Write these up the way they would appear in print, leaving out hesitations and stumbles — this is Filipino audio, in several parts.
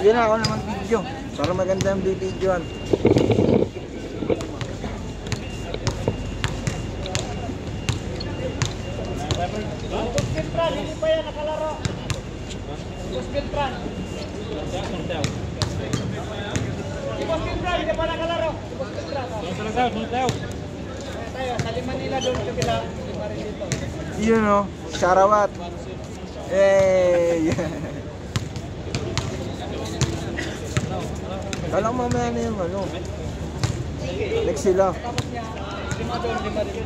Yun na ako naman video. Para maganda yung videoan. Bus Beltran, hindi pa yan nakalaro. Bus Beltran. Bus Beltran, hindi pa nakalaro. Bus Beltran. Tayo, sa lima nila doon sa bila. Lima rin dito. Yun o, Sarawat. Alam mo mamaya na yung ano. Next sila. Lima doon, lima rin.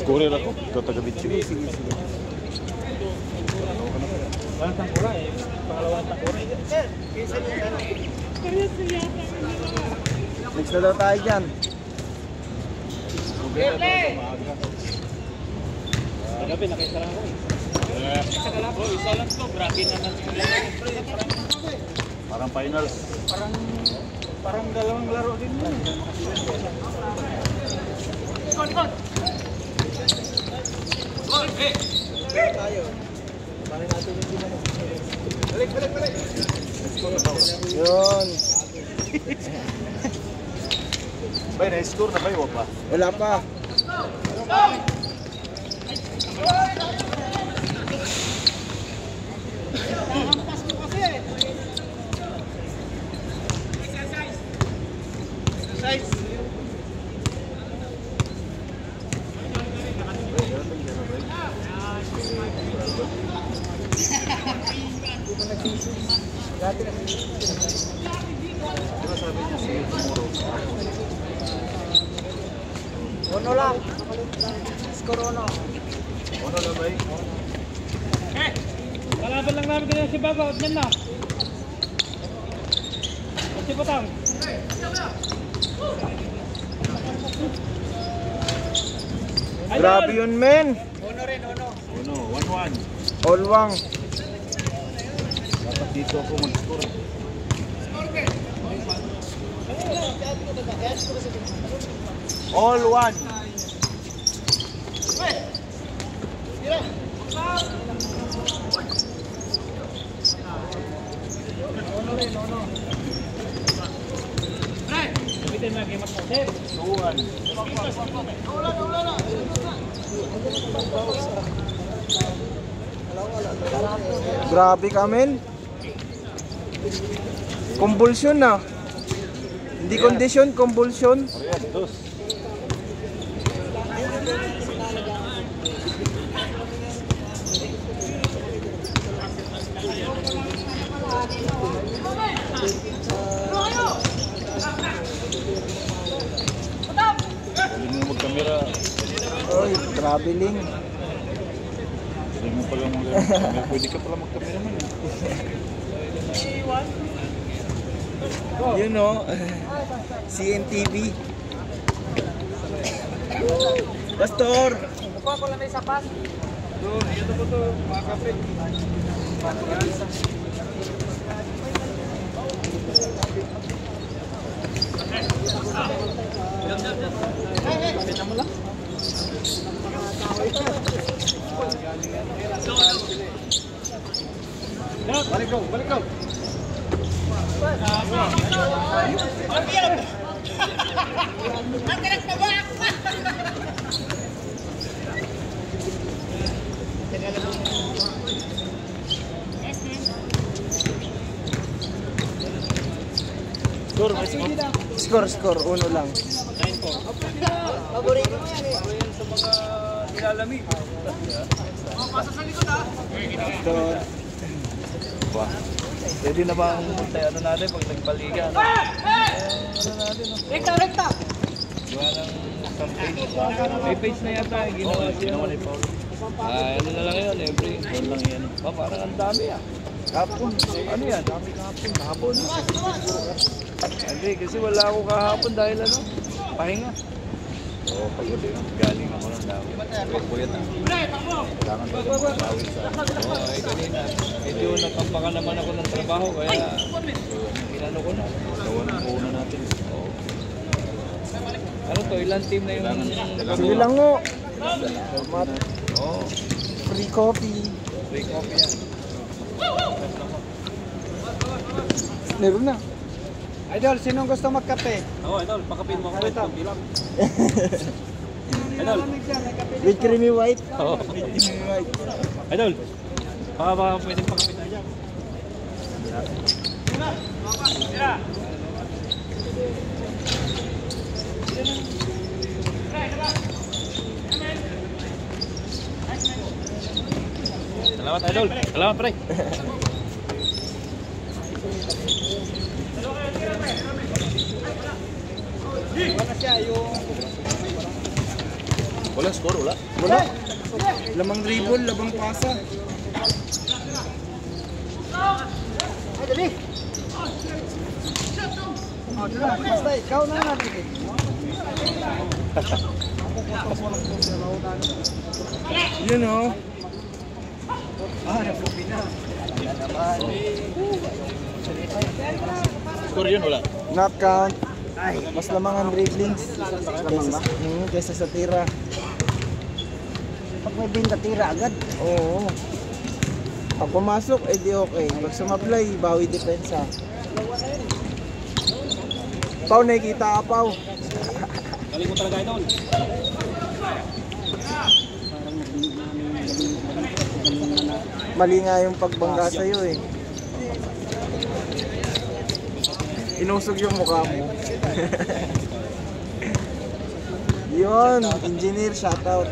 Scorer ako, ikaw taga-bit. Sige. Walang tangkura eh. Pangalawang tangkura eh. Next na daw tayo dyan. Kagabi, nakita lang ako eh. Isa lang to, grabe naman. Parang finals. Parang dalawang laro din yun. Ikon! Tayo. Balik. Yun. Bay, na-score na ba yung pa? Wala pa. Uno lang. Score uno. Ano na ba yung? Kalaban lang namin ganyan si Baba, at yan na. At si Batang. Grabe yun, men. Uno rin, uno. 1-1. All wang. Dapat dito ako mag-score. All 1. Gamitin mo yung game of set. 2-1. Grabe ka, men. Convulsion na. Hindi condition, convulsion. Parehas, 2. Pwede mo mag-camera. Oy, traveling. Pwede mo pala mag-camera. Pwede ka pala mag-camera man. You know, CNTV. Pastor! Kuha ko lang na isa pas. Doon, ito po ito, mga kapit. Kapitan mo lang. Balik go. Score, uno lang. Paborito mo yan eh. Sa mga nilalamig. Pasok sa likod ha. Pastor. Pwede na ba ang ano natin pag nagpaliga? Rekta. Gawa ng campaign. May page na yata yung ginawa ni Paul. Ano na lang yun, every one lang yan. Parang ang dami ah. Kapon, ano yan? Dami kahapon. Hindi, kasi wala ako kahapon dahil ano, pahinga. Oo, pagod eh. Galing ako ng dami. Pagpuyat na. Kailangan ba ito magpawin sa oo, ay kanina. Medyo natampakan naman ako ng trabaho, kaya inano ko na. Gawa ng muna natin. Oo. Ano to? Ilang team na yung... Sige lang mo. Oo. Free coffee. Free coffee yan. Meron na. Idol, sinong gusto magkape? Oo, idol, pakapin mo ako. Ito, bilang. Idol. With creamy white. Oo. With creamy white. Idol. Baka pwedeng pakapin na dyan. Salamat, idol. Salamat, pre. Wala siya yung... Wala, score, wala. Wala. Lamang dribble, labang pasa. Ay, dali! Oh, dala. Basta ikaw na natin eh. Yun o. Napupi na. Score yun, wala. Not count. Mas lamang ang dribblings. Lamang ba? Kesa sa tira. Pag may binta, tira agad. Oo. Pag pumasok, eh di okay. Pag sumablay, bawi depensa. Pau, nakikita ka, Pau. Galing mo talaga, idol. Mali nga yung pagbangga sa'yo eh. Inusog yung mukha mo. Yun, engineer, shoutout.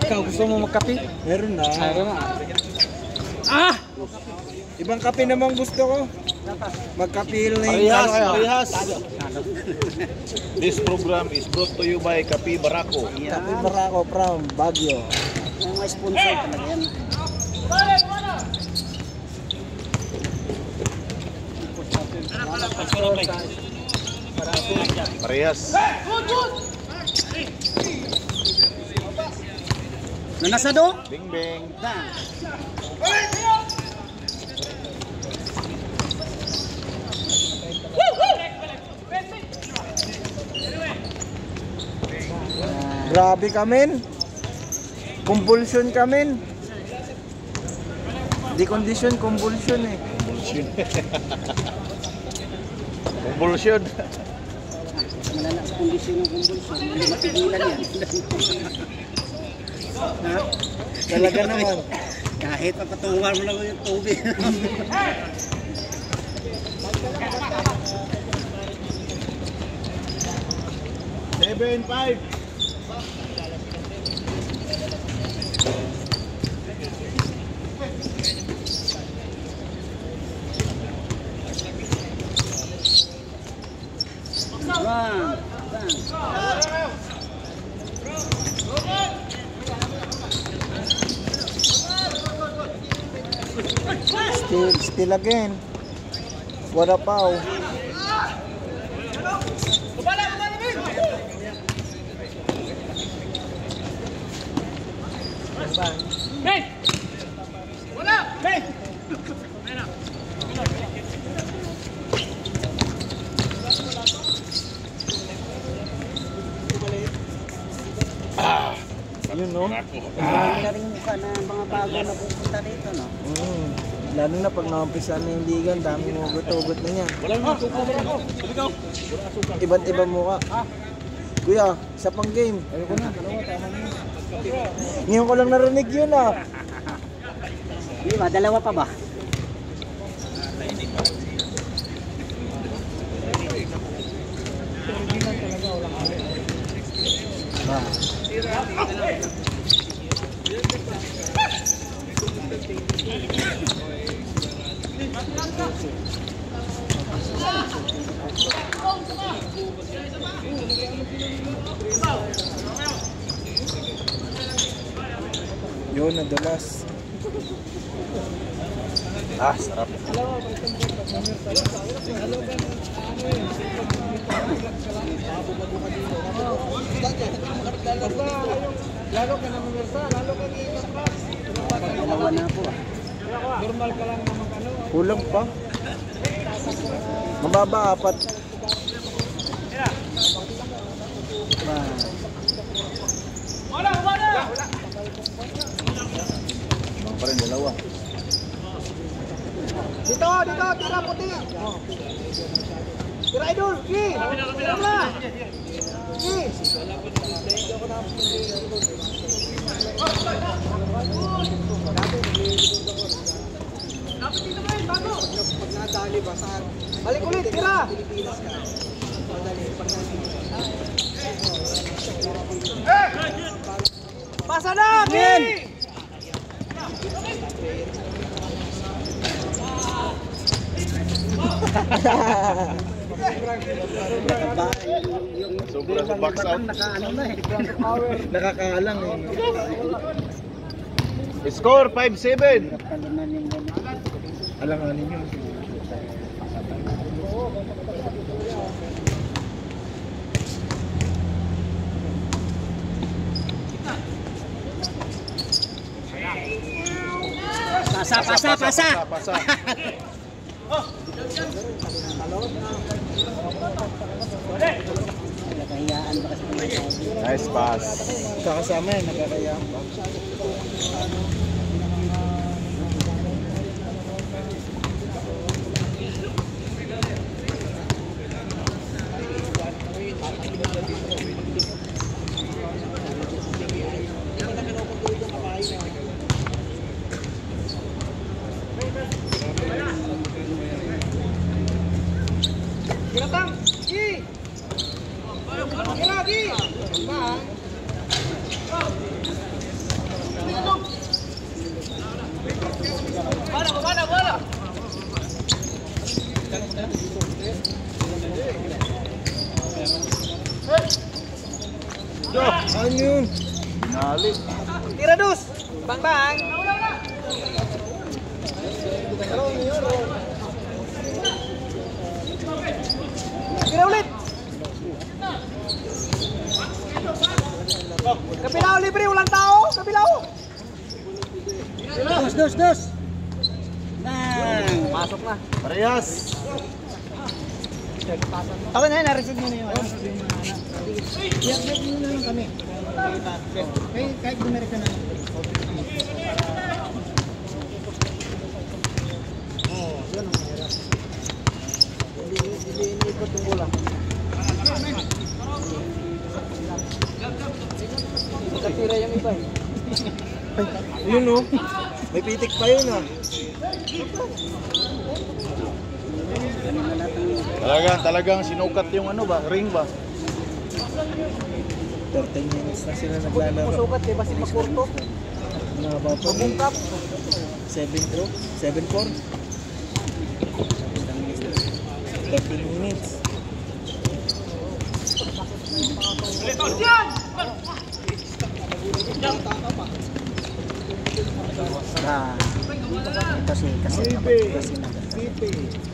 Ikaw, gusto mo magkape? Meron na. Ah! Ibang kape namang gusto ko. Magkapil na Parehas, yung parehas. This program is brought to you by Kapi Barako. Kape Barako from Baguio. Mga sponsor talaga yan. Parehas. Nanasado? Bing bing. Grabe kamin. Convulsion kamin. Di condition, convulsion eh. Convulsion. Convulsion. Malala sa kondisyon ng kumbulsyon. Hindi matigilan yan. Talaga naman. Kahit papatungan mo lang yung tubig. 7-5. Still again. What a Pau. Hey! Wala! Hey! Yun no? Marami na rin mukha na mga bago na pupunta dito, no? Lalo na pag naumpisa na yung ligan, dami mo ugot-ugot na niya. Walang suko mo ako. Ikaw. Iba't ibang mukha. Kuya, isa pang game. Ayoko na, dalawa, tama na yun. Ngayon ko lang narinig yun ah. Hindi ba, dalawa pa ba? Yun, nadulas. Ah, sarap. Lalo ka na mamersa, lalo ka nag-iikatras. Dalawa na po. Normal ka lang naman ano. Kulang pa. Mababa, 4. Pa rin, dalawa. Dito, tira puti. Tira idol, Ki. Tira na. Ki. Dapat dito ba yun, bago? Pag nadali ba sa... Balik ulit, tira. Pasa na, Ki. Sobra sa box out. Nakakaalang eh. Score 5-7. Alanganin nyo. Pasa. Nice pass. Kakasama yan, nagkakayaan pa. Giratang, Ki. Kira, Ki. Bang. Bola. Ano yun? Binali. Tira dus. Bang. Tira ulit. Kabilao libre, walang tao. Kabilao. Dos. Pasok na. Parehas. Okay na, na-receive mo na yun. I-update nyo na lang kami. Kahit bumalik ka na. Yan ang mahirap. Hindi iniikot yung bola. Nakatira yung iba eh. Yun o. May pitik pa yun ah. Talagang sinukat yung ano ba, ring ba? 13 minutes na sila naglalaro. Musukat eh, basi makurto. Nababa pa. Mabungkap. 7-4. 7-4. 13 minutes. Kasi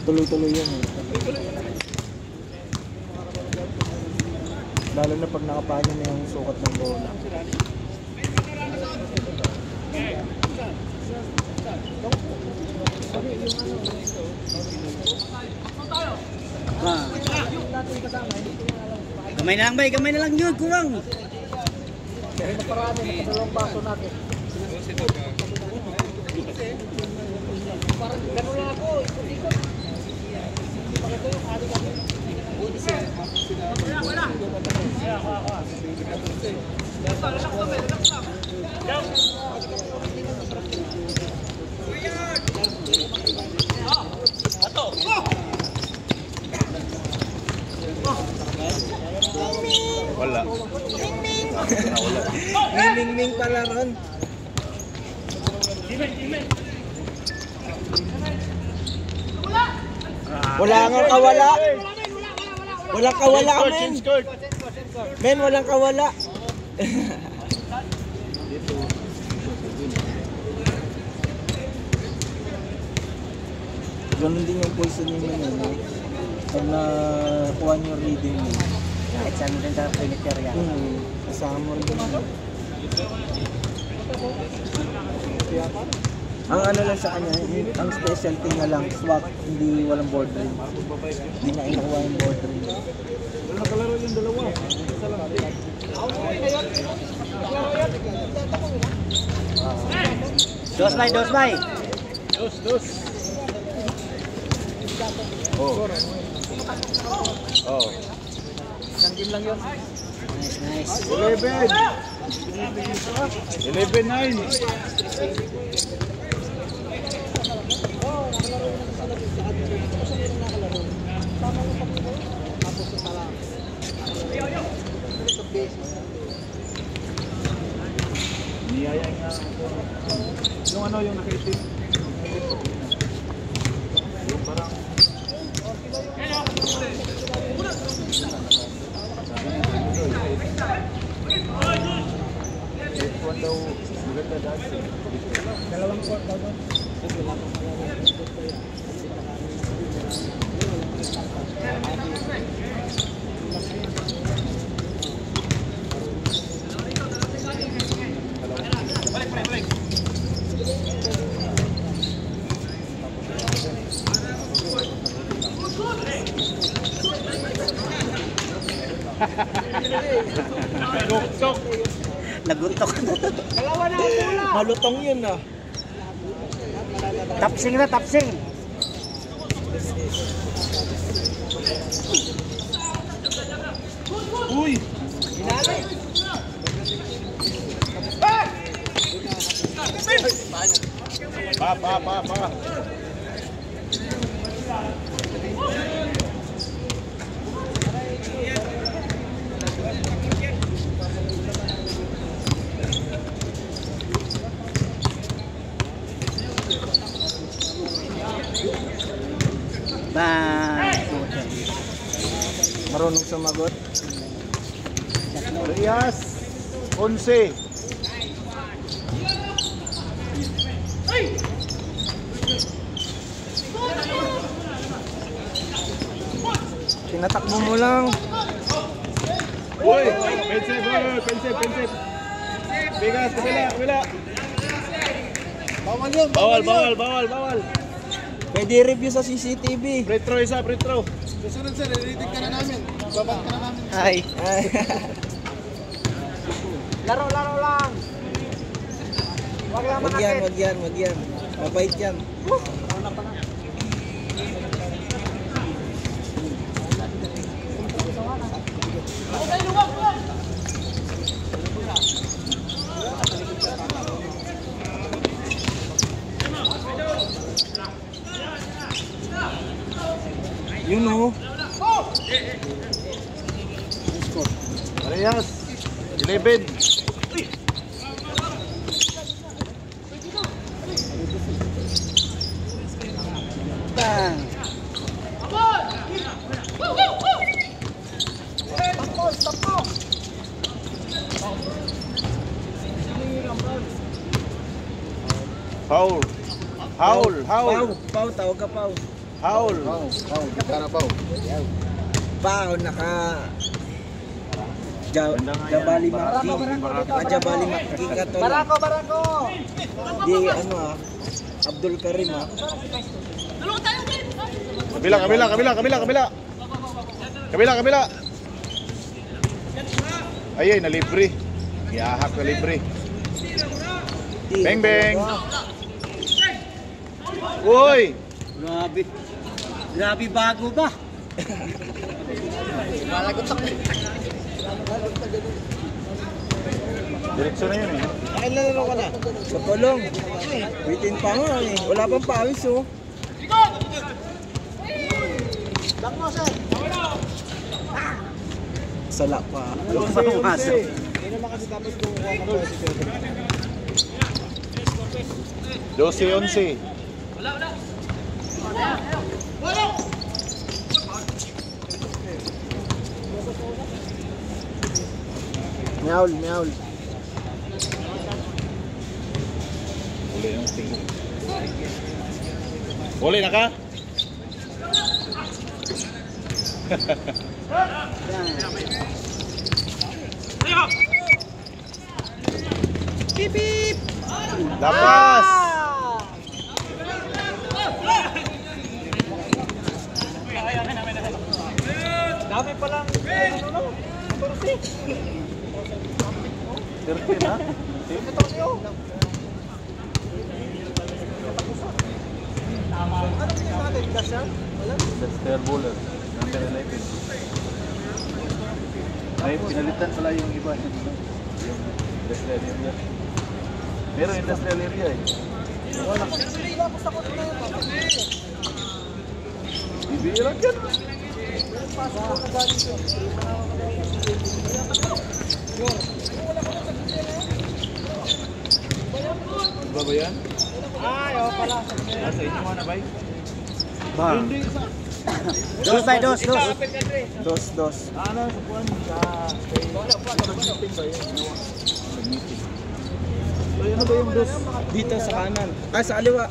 tuloy-tuloy yun eh. Lalo na pag nakapaano na yung sukat ng bola. Gamay na lang yun, kurang. Parami, nakadalawang baso natin. Parang gano'n lang ako, ikot-ikot. Hindi pa kayo yung hari kami. Wala. Wala. Ming pala ron. Wala nga kawala. Walang kawala, men. Men, walang kawala. Ganun din yung positioning mo yun. Pag nakuha niyo reading mo. Kahit saan mo din sa perimeter yan. Kasama mo rin yun. Ang ano lang sa kanya, ang specialty na lang, swak, hindi walang board ring. Hindi na inakuha yung board ring. nakalaro yung dalawa. Isa lang. Dos bay. Dos. Oh. Oh. Isang game lang yun. Nice. 11. 11-9. Niyaya nga yung ano yung nakaitim. Yung parang F1 daw maganda dati. Dalawang court daw doon. Goktok. Naguntok. Dalawa na ang bola. Malutong yun ah. Tapsing na, tapsing. Uy! Pa. Marunong sumagot. Reyes, 11. Tinatakbo mo lang. Uy! Pensip. Bigas, kabila. Bawal yun. Bawal. Pwede review sa CCTV. Free throw. Susunod sir, i-rating ka na namin. Babat ka na namin. Ay. Laro lang. Wag lang Wag yan. Mabait yan. Yun o. Reyes, 11. Bang. Foul. Pau, tawag ka Pau. Foul. Kana pa. Pau, naka... Jabali Maki. Jabali Maki ka to. Barako. Di ano ah. Abdul Karim ah. Kabila. Ay, na libre. Yahak na libre. Beng. Uy! Grabe bago ba? Diretso na yun eh. Nakailan ka na? Sa tulong. Bitin pa nga eh. Wala pang pawis oh. Sala pa. Hindi naman kasi tapos kung kuha ka pa si Pedro. 12-11. Meowl. Uli na ka? Pip! Lapas! Dami pa lang. 13 ha? Anong team natin? Dasar? Wala? Lester Bowler. Number 11. Ay, pinalitan pala yung iba. Yung industrial area. Meron industrial area eh. Wala ko. Basta ko na yun. Bibilang yan. Pasok ko na galing ko. Iba ba yan? Ay, oh pala. Nasa inyo mga na ba? Ba? Dos by dos. Dos. Ano sa buwan? Nag-meeting ba yun? Nag-meeting. So ano ba yung dos? Dito sa kanan. Ah, sa kaliwa.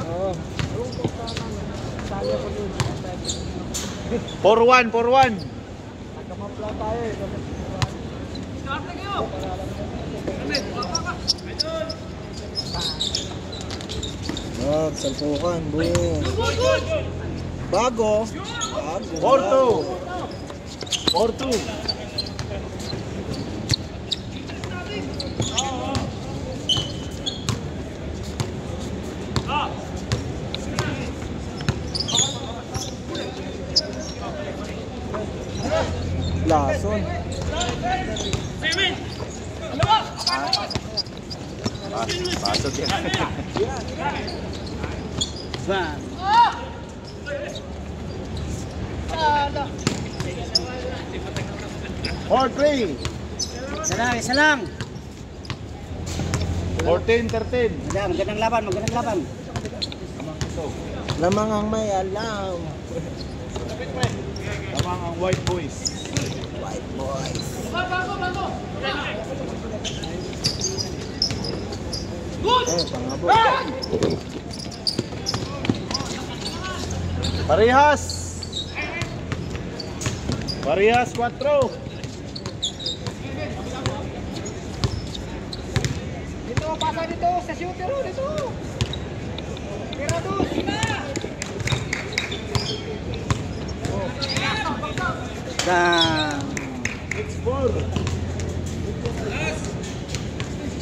Oo. 4-1. Nagkamapla tayo eh. Wag, salpukan. Boom. Bago. 4-2. Lason. Pasok yan. Bang. 4-3. Isa lang. 14-13. Magandang laban. Lamang ang may alam. Lamang ang white boys. White boys. Pangabo. Parehas 4. Dito, pasa dito. Sa shooter dito. Tira dos.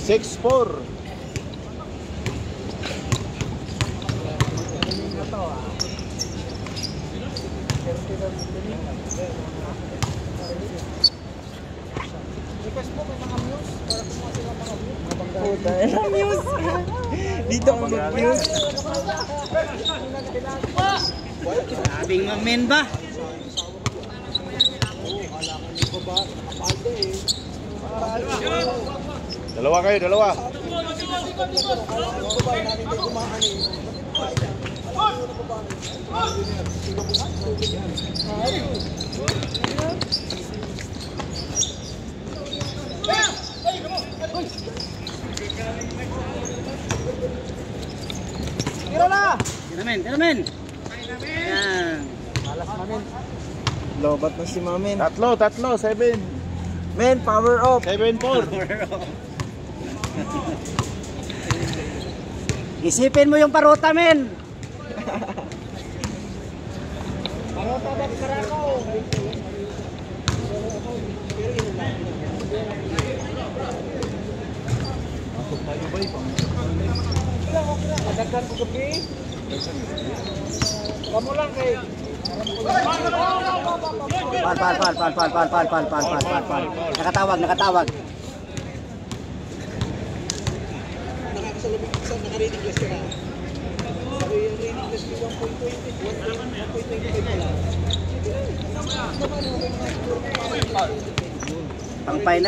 6-4. Puta, news. Dito ang news. Sabing mamen ba? Dalawa. Tira men. Yan. Lobat na si Mamen. Tatlo, 7. Men, power off. 7-4. Isipin mo yung paruta men. Adagdan ko gabi. Kamu lang kay. Pal. Nakatawag. Nakakasalubing sa naka-rating class ka na. Sabi yung rating class ko 1.25 pala.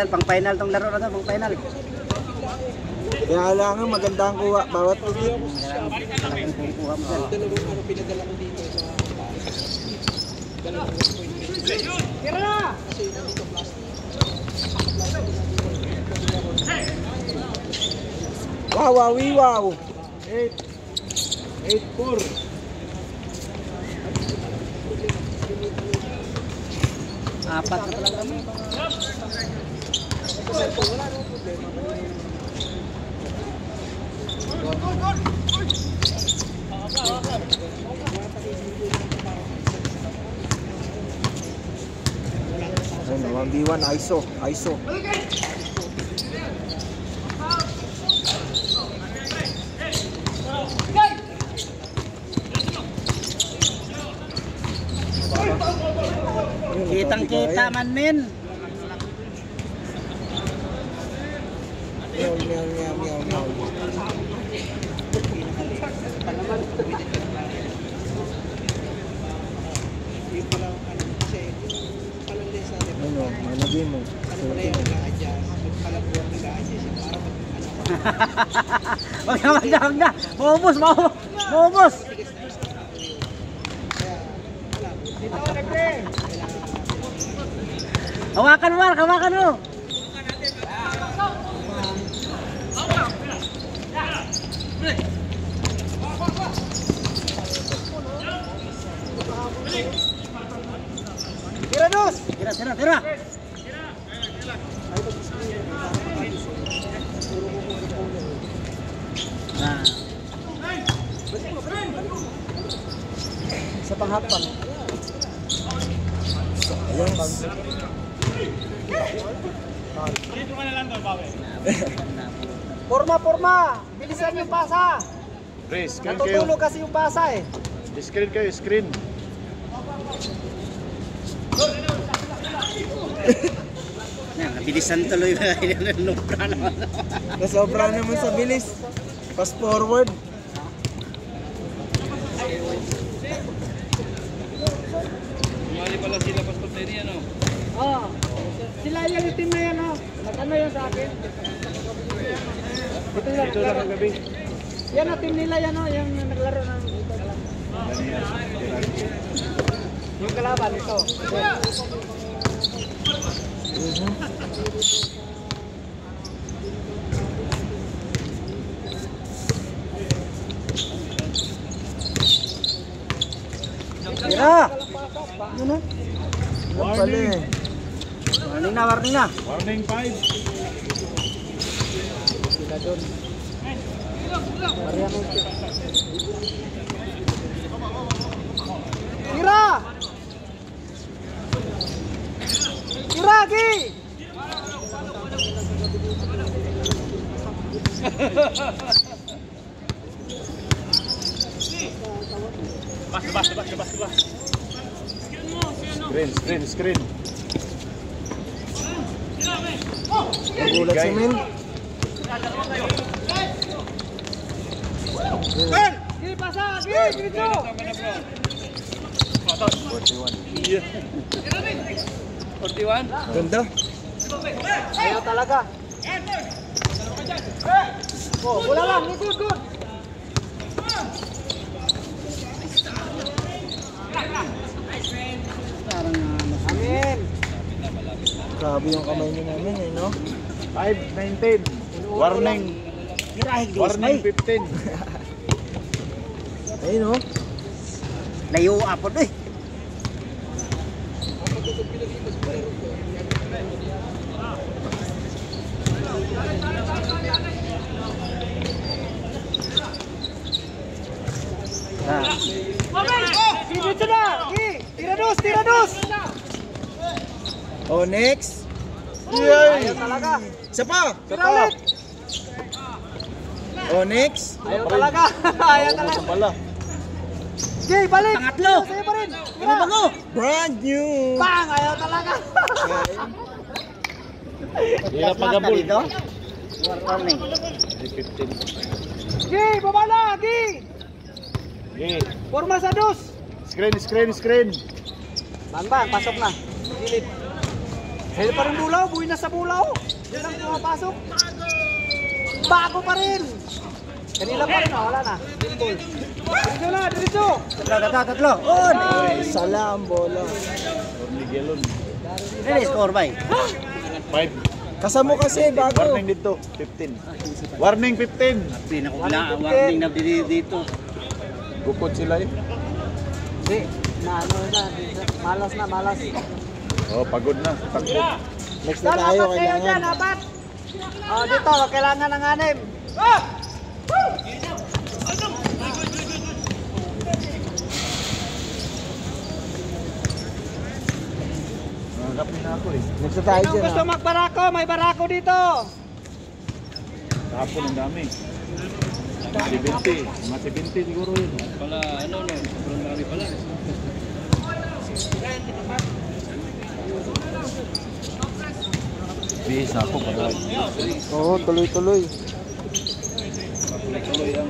Pang final tong laro na to, pang final. Kaya lang maganda ang kuha bawat ulit. Kuha mo. Dalawang ano pinadala ko dito sa dalawang 1.5. Tira na. Kasi nandito plastic. Wow. 8-4. Apat na pala kami. Wala nang problema. Ay, 1v1 ISO. ISO. Kitang-kita man, men. Meow, meow, meow, meow, meow. Ano, managin mo. Wag na. Maubos. Hawakan mo. Tira dos. Tira. Nah. Sa panghapang. Ayun. Dito ka na lang doon, Bawe. Forma. Bilisan yung pasa. Pre, screen kayo. Natutulog kasi yung pasa eh. Screen kayo, screen. Bilisan tuloy ba? Nasobra naman sa bilis. Fast forward. Sumali pala sila Pastor Terry, ano? Oh. Sila yung team na yan, oh. Nag-ano yan sa akin? Dito lang ang gabi. Yan ang team nila yan, oh. Yung naglaro ng yung kalaban ito. Tira! Ano? Warning. Warning na. Warning 5. Sila doon. Maria Monte. Tira! Tira, Gi! Bas. Screen. Nagulat si Min. Gi, pasa! Gi, dito! 41. Ganda. Ayaw talaga. Oh, wala lang. Good. Amin. Grabe yung kamay niyo namin eh, no? 5-19. Warning. Warning 15. Ayun, no? Layo apod eh. Dito na! Tira dos! Oh, next. Ayaw talaga. Isa pa. Tira ulit! Oh, next. Ayaw talaga. Ayaw talaga. Pala. Jay, balik! Pangatlo! Sa'yo pa rin! Tira! Brand new. Bang! Ayaw talaga. Hirap pagabol. Warning. 15. Jay, baba na! Jay! Okay. Forma sa dos! Screen. Bang, pasok na. Gilid. Sa'yo pa rin bulaw. Buhay na sa bulaw. Yan lang pumapasok. Bago pa rin. Kanila pa rin. Wala na. Pinball. Diretso. Tatlo. On! Sala ang bola. Miguelon. Ano score ba? 5. Kasamo kasi bago. Warning dito. 15. Warning 15. Pinakubla. Warning na dito. Gupot sila eh. Hindi. Malas na. Oh, pagod na. Takbo. Next na tayo, Apat kayo dyan, kailangan. apat. Oh, dito, kailangan ng 6. Nagkape na ako eh. Next na tayo Sino dyan gusto ah. magbarako? May barako dito. Kahapon ang dami. 70. Mga 70 siguro yun. Pala, ano, no? Sobrang dami pala. Bihis na ako pala. Oo, tuloy-tuloy. Tuloy ang...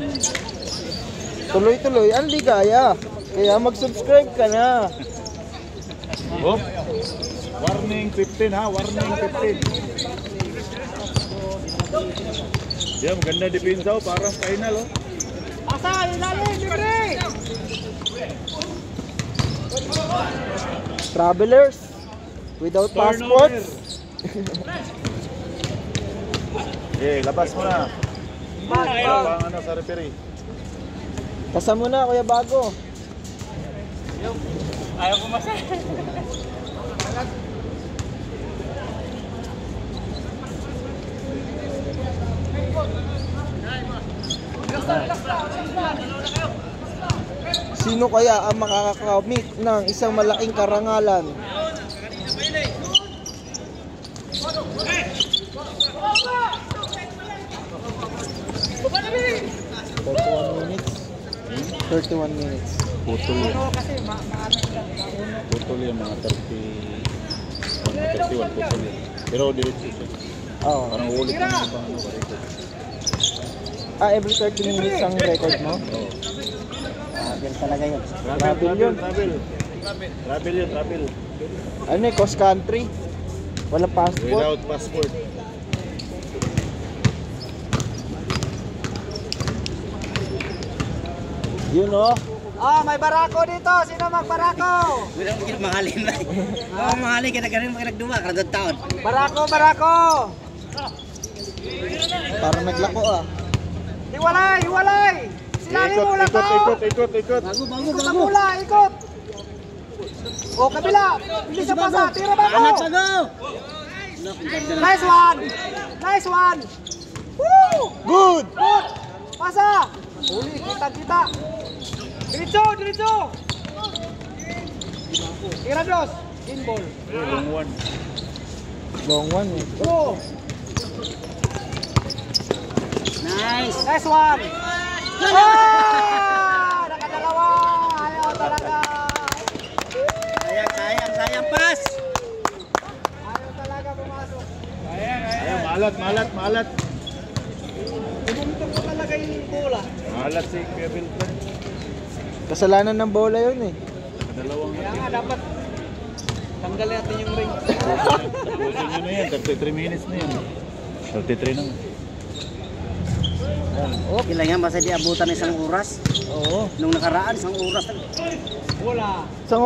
Tuloy-tuloy, ang ligaya. Kaya mag-subscribe ka na. Oh! Warning 15 ha, warning 15. Yan, maganda depensa oh, parang final oh. Asa, ilalim, libre. Travelers without passports. Labas mo na. Bag. Pang ano sa referee. Pasa mo na, Kuya Bago. Ayaw ko masa. Sino kaya ang makakakamit ng isang malaking karangalan? Thirty-one minutes. Putol yan. Kasi Putol yan mga 31 putol yan. Pero diretso siya. Oo. Parang ulit ng ibang ano record. Every 30 minutes ang record mo? Oo. Yan talaga yun. Travel yun. Travel yun, travel. Ano eh, cross country? Wala passport? Without passport. Yun oh. may barako dito. Sino magbarako? Wala mo mahalin na. Oo, mahalin ka na ganun nagduwa kada taon. Barako, barako. Parang naglako ah. Hiwalay, hiwalay. Silangin mo lang to. Ikot. Bago, Ikot ang mula, ikot. O, kabila. Bilis sa pasa. Tira ba Anak ko? bago. Nice one. Nice one. Woo! Good! Good. Pasa. Uli, kita. Diretso, diretso. Tira dos. In ball. Long one. Long one eh. Go. Nice. Nice one. Ah! Nakadalawa. Ayaw talaga. Sayang pas. Ayaw talaga pumasok. Ayan, malat. Bumuntong ko talaga yung bola. Malat si Kuya Wilfred. Kasalanan ng bola yun eh. Dalawang Kaya nga dapat tanggalin natin yung ring. tapusin nyo na yan. 33 minutes na yan. 33 na nga. Kailangan basta di abutan ng isang oras. Oo. Nung nakaraan, isang oras. Bola. Sa